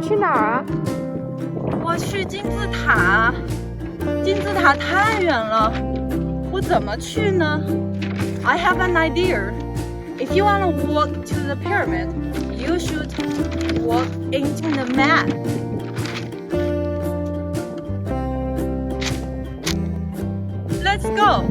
去哪儿啊？我去金字塔。金字塔太远了，我怎么去呢 ？I have an idea. If you want to walk to the pyramid, you should walk into the map. Let's go.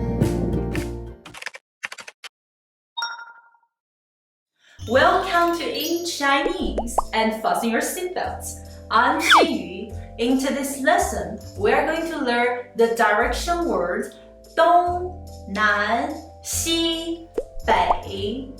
Welcome to In Chinese and fasten your seatbelts. I'm Xinyu. In today's lesson, we are going to learn the direction words 东南西北.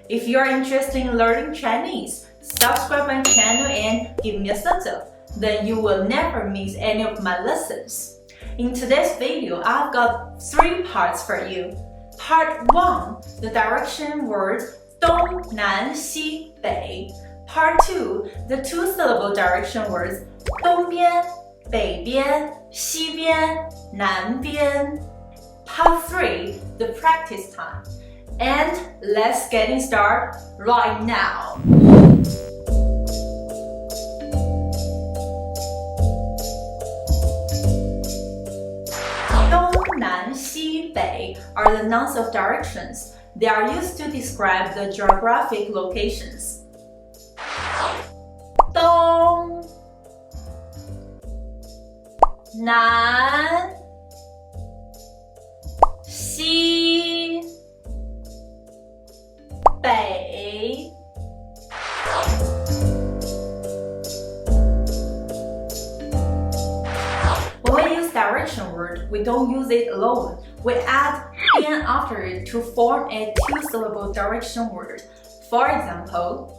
If you are interested in learning Chinese, subscribe my channel and give me a thumbs up. Then you will never miss any of my lessons. In today's video, I've got 3 parts for you. Part 1, the direction words 东南西北. Part 2, the 2-syllable direction words 东边、北边、西边、南边. Part 3, the practice time. And let's get started right now. 东南西北 are the nouns of directions. They are used to describe the geographic locations. 东南西北 When we use direction word, we don't use it alone. We add 边 after it to form a 2-syllable direction word. For example,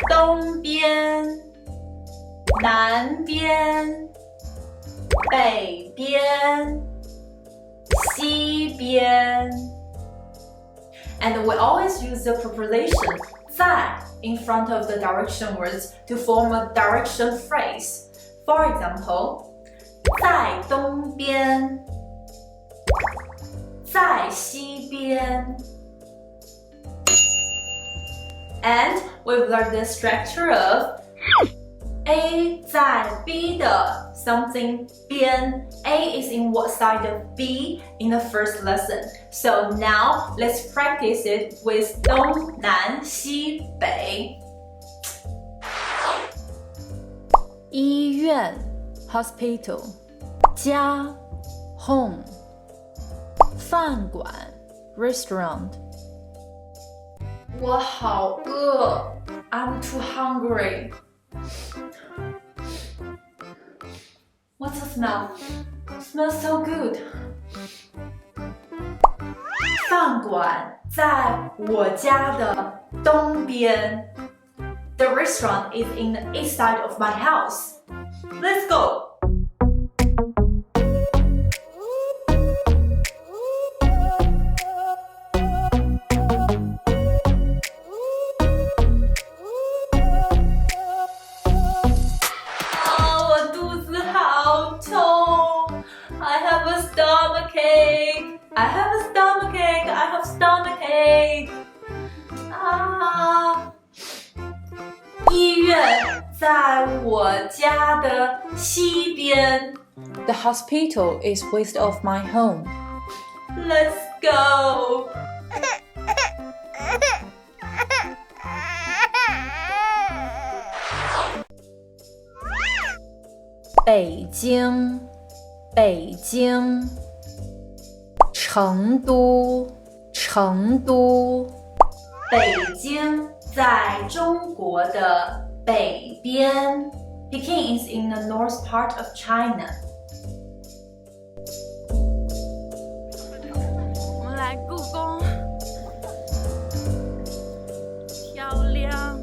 东边、南边、北边、西边. And we always use the preposition 在 in front of the direction words to form a direction phrase. For example, 在东边，在西边. And we've learned the structure of A 在 B 的 something 边. A is in what side of B in the first lesson. So now let's practice it with 东南西北. 医院 hospital, 家 home, 饭馆 restaurant. 我好饿 I'm too hungry. What's the smell? Smells so good. 饭馆在我家的东边. The restaurant is in the east side of my house. Let's go. 我肚子好痛 I have a stomachache. I have a stomachache. I have stomachache. 医院在我家的西边. The hospital is west of my home. Let's go. 北京，北京。成都，成都。北京在中国的北边. Peking is in the north part of China. 我们来故宫，漂亮。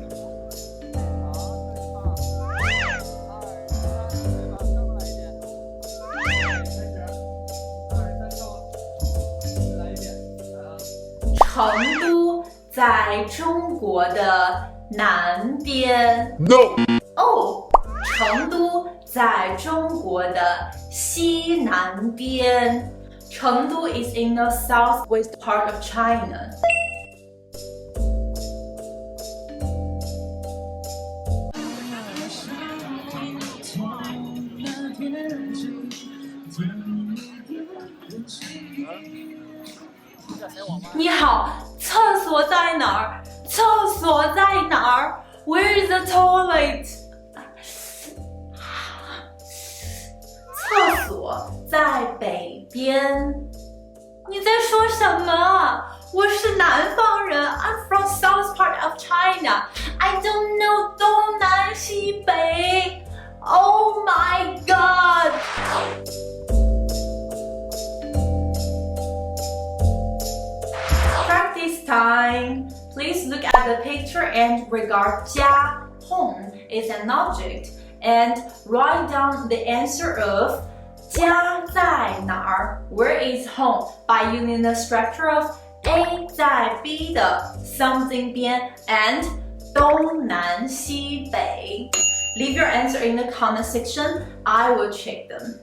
成都在中国的南边。 No. 哦，成都在中国的西南边. Chengdu is in the southwest part of China. 你好，厕所在哪儿？厕所在哪儿 ？Where is the toilet？ 厕所在北边。你在说什么？我是南方人 ，I'm from south part of China. I don't know 东南西北。Oh my god! Practice time. Please look at the picture and regard 家 home is an object and write down the answer of 家在哪儿 Where is home by using the structure of A 在 B 的 something 边 and 东南西北 Leave your answer in the comment section. I will check them.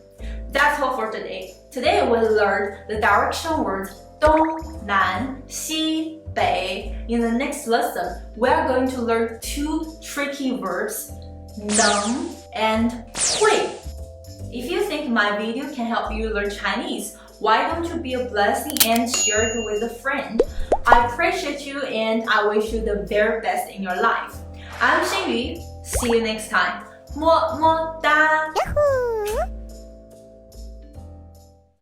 That's all for today. Today we learned the direction words 东南西北. In the next lesson, we are going to learn two tricky words, 能 and 会. If you think my video can help you learn Chinese, why don't you be a blessing and share it with a friend? I appreciate you and I wish you the very best in your life. I'm Xinyu. See you next time. 么么哒。